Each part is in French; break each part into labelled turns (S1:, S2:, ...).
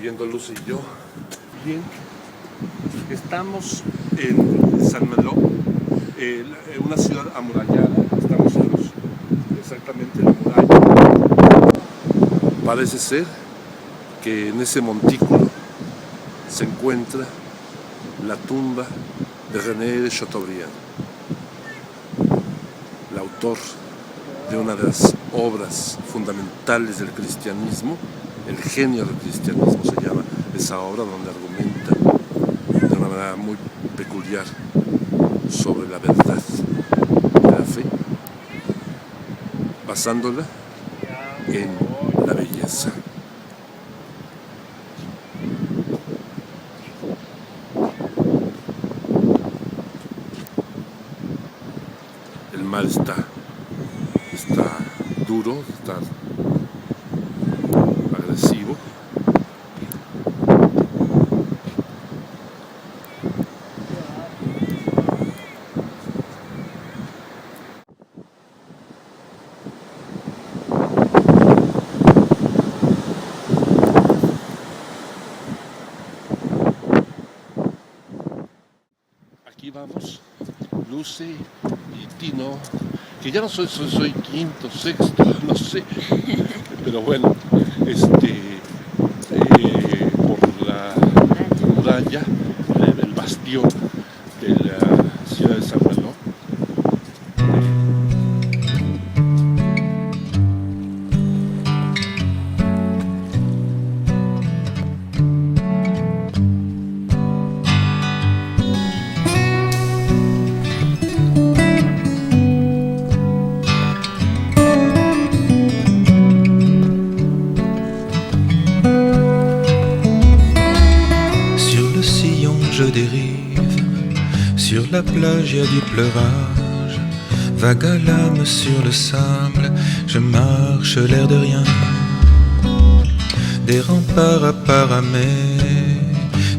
S1: viendo Lucy y yo. Bien, estamos en Saint-Malo, una ciudad amurallada. Estamos exactamente en la muralla. Parece ser que en ese montículo se encuentra la tumba de René de Chateaubriand, el autor de una de las obras fundamentales del cristianismo, El genio del cristianismo se llama esa obra, donde argumenta de una manera muy peculiar sobre la verdad de la fe, basándola en la belleza. El mar está duro, está agresivo. Aquí vamos, Lucy y Tino, que ya no soy quinto, sexto, no sé, pero bueno, por la muralla, el bastión de la ciudad de Saint-Malo.
S2: Je dérive, sur la plage y a du pleurage, vague à l'âme sur le sable, je marche l'air de rien. Des remparts à paramer,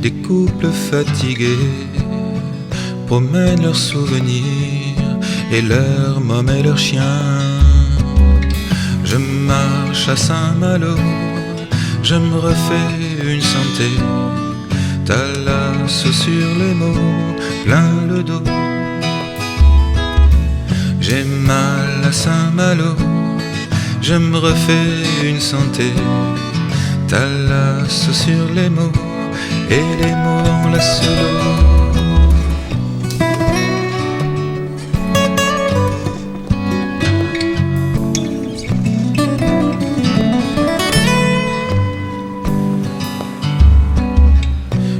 S2: des couples fatigués promènent leurs souvenirs et leurs mômes et leurs chiens. Je marche à Saint-Malo, je me refais une santé. Talasso sur les mots, plein le dos. J'ai mal à Saint-Malo, je me refais une santé. Talasso sur les mots, et les mots enlacent l'eau.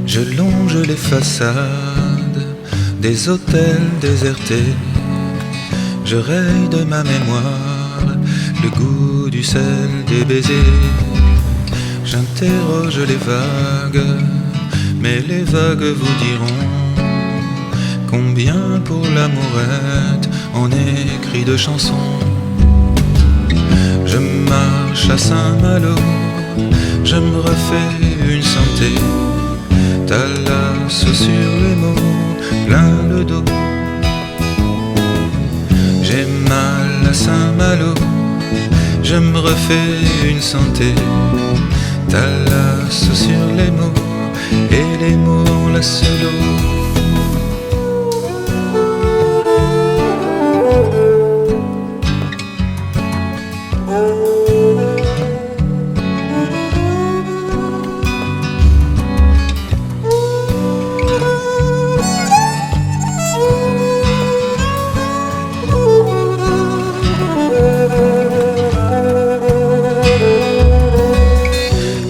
S2: Je longe les façades des hôtels désertés. Je raye de ma mémoire le goût du sel des baisers. J'interroge les vagues, mais les vagues vous diront combien pour l'amourette on écrit de chansons. Je marche à Saint-Malo, je me refais une santé. Talasso sur les mots, plein le dos. J'ai mal à Saint-Malo, je me refais une santé. Talasso sur les mots, et les mots enlacent l'eau.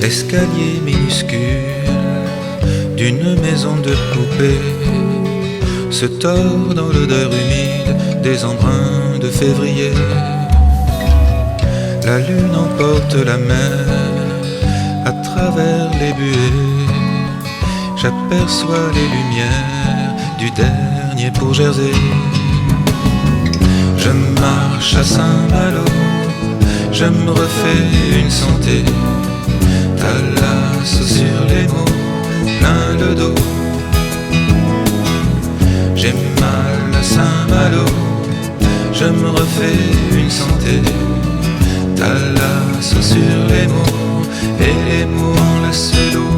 S2: L'escalier minuscule d'une maison de poupée se tord dans l'odeur humide des embruns de février. La lune emporte la mer à travers les buées. J'aperçois les lumières du dernier pour Jersey. Je marche à Saint-Malo, je me refais une santé. Talasso sur les mots, plein le dos. J'ai mal à Saint-Malo, je me refais une santé. Talasso sur les mots, et les mots enlacent l'eau.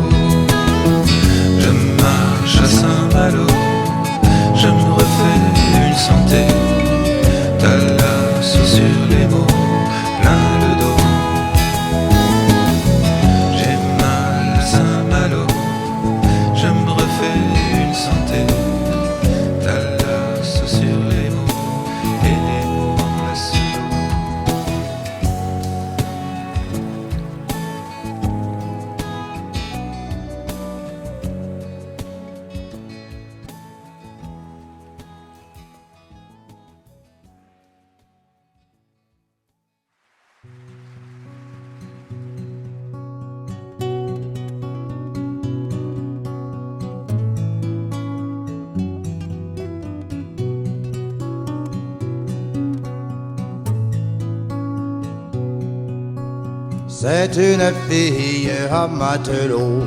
S3: C'est une fille à matelot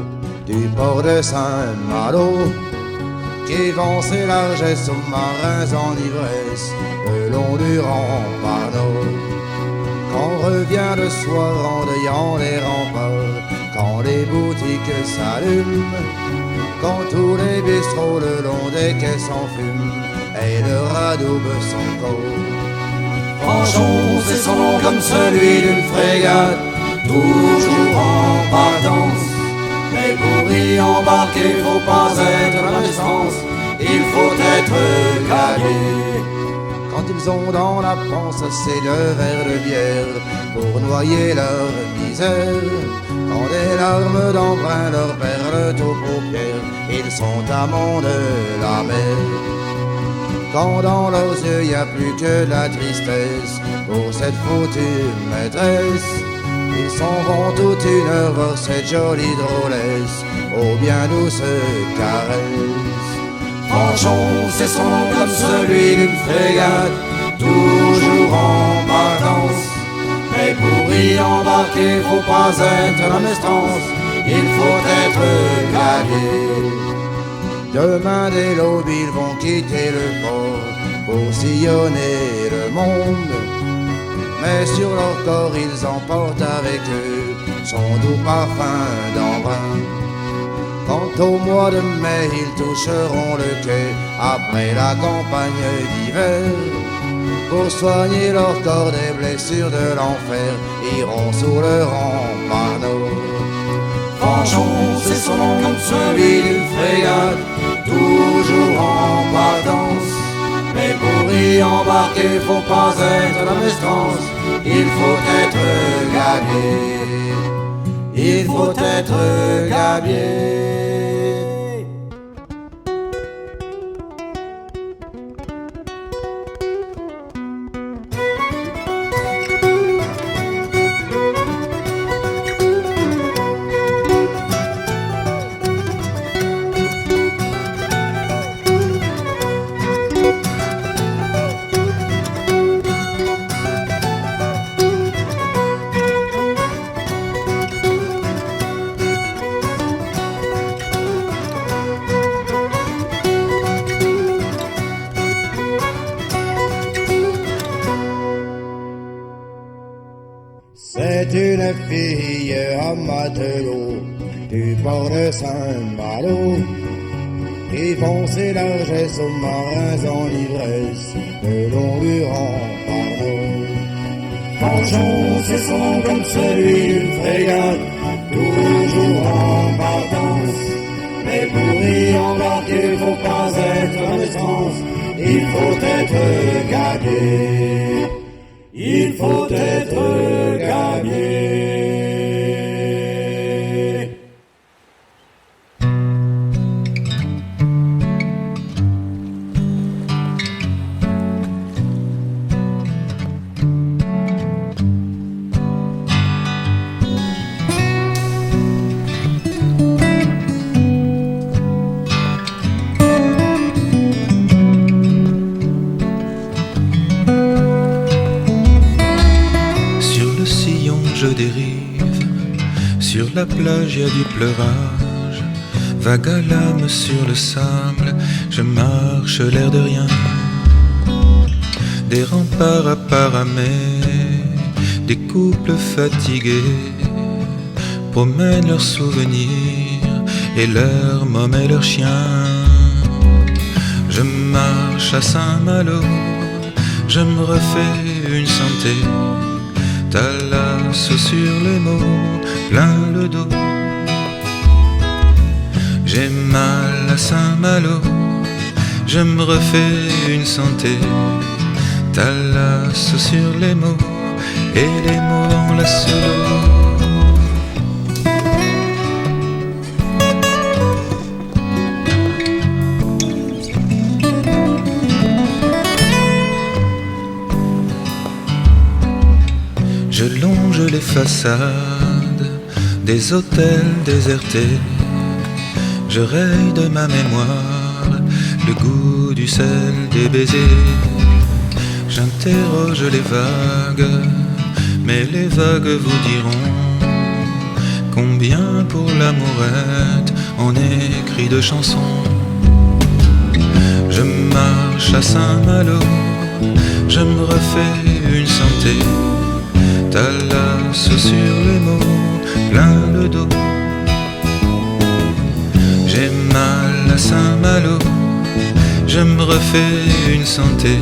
S3: du port de Saint-Malo qui vend ses larges sous-marins en ivresse le long du rempart. Quand revient le soir en deuillant les remparts, quand les boutiques s'allument, quand tous les bistrots le long des quais s'enfument et le radoube son corps. Fanchon, c'est son nom comme celui d'une frégate, toujours en partance. Mais pour y embarquer, faut pas être à la distance, il faut être gagué. Quand ils ont dans la panse ces deux verres de bière pour noyer leur misère, quand des larmes d'embrun leur perlent aux paupières, ils sont amants de la mer. Quand dans leurs yeux y a plus que de la tristesse pour cette foutue maîtresse, ils s'en vont toute une heure voir cette jolie drôlesse aux bien douces caresses. Fanchon, c'est son nom comme celui d'une frégate, toujours en partance. Mais pour y embarquer, faut pas être à la mestance, il faut être gagué. Demain dès l'aube, ils vont quitter le port pour sillonner le monde. Mais sur leur corps, ils emportent avec eux son doux parfum d'embrun. Quand au mois de mai, ils toucheront le quai après la campagne d'hiver, pour soigner leur corps des blessures de l'enfer, iront sous le rempart nord. Fanchon, c'est son nom comme celui d'une frégate, toujours en partance. Mais pour y embarquer, faut pas être à la mestance, il faut être gagué, il faut être gabier. C'est une fille à matelot du port de Saint-Malo qui font ses larges sous-marins en ivresse le long du rempart. Fanchon, c'est son nom comme celui d'une frégate, toujours en partance. Mais pour y embarquer, faut pas être à la naissance, il faut être gagué, il faut être gagué.
S2: Je dérive, sur la plage y a du pleurage, vague à l'âme sur le sable, je marche l'air de rien. Des remparts à paramer, des couples fatigués promènent leurs souvenirs et leurs mômes et leurs chiens. Je marche à Saint-Malo, je me refais une santé, Talasso sur les mots, plein le dos. J'ai mal à Saint-Malo, je me refais une santé, Talasso sur les mots, et les mots en la solo. Je longe les façades des hôtels désertés, je raye de ma mémoire le goût du sel des baisers. J'interroge les vagues, mais les vagues vous diront combien pour l'amourette on écrit de chansons. Je marche à Saint-Malo, je me refais une santé, Thalasso sur les mots, plein le dos. J'ai mal à Saint-Malo, je me refais une santé,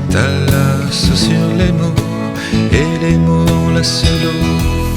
S2: Thalasso sur les mots, et les mots enlacent l'eau.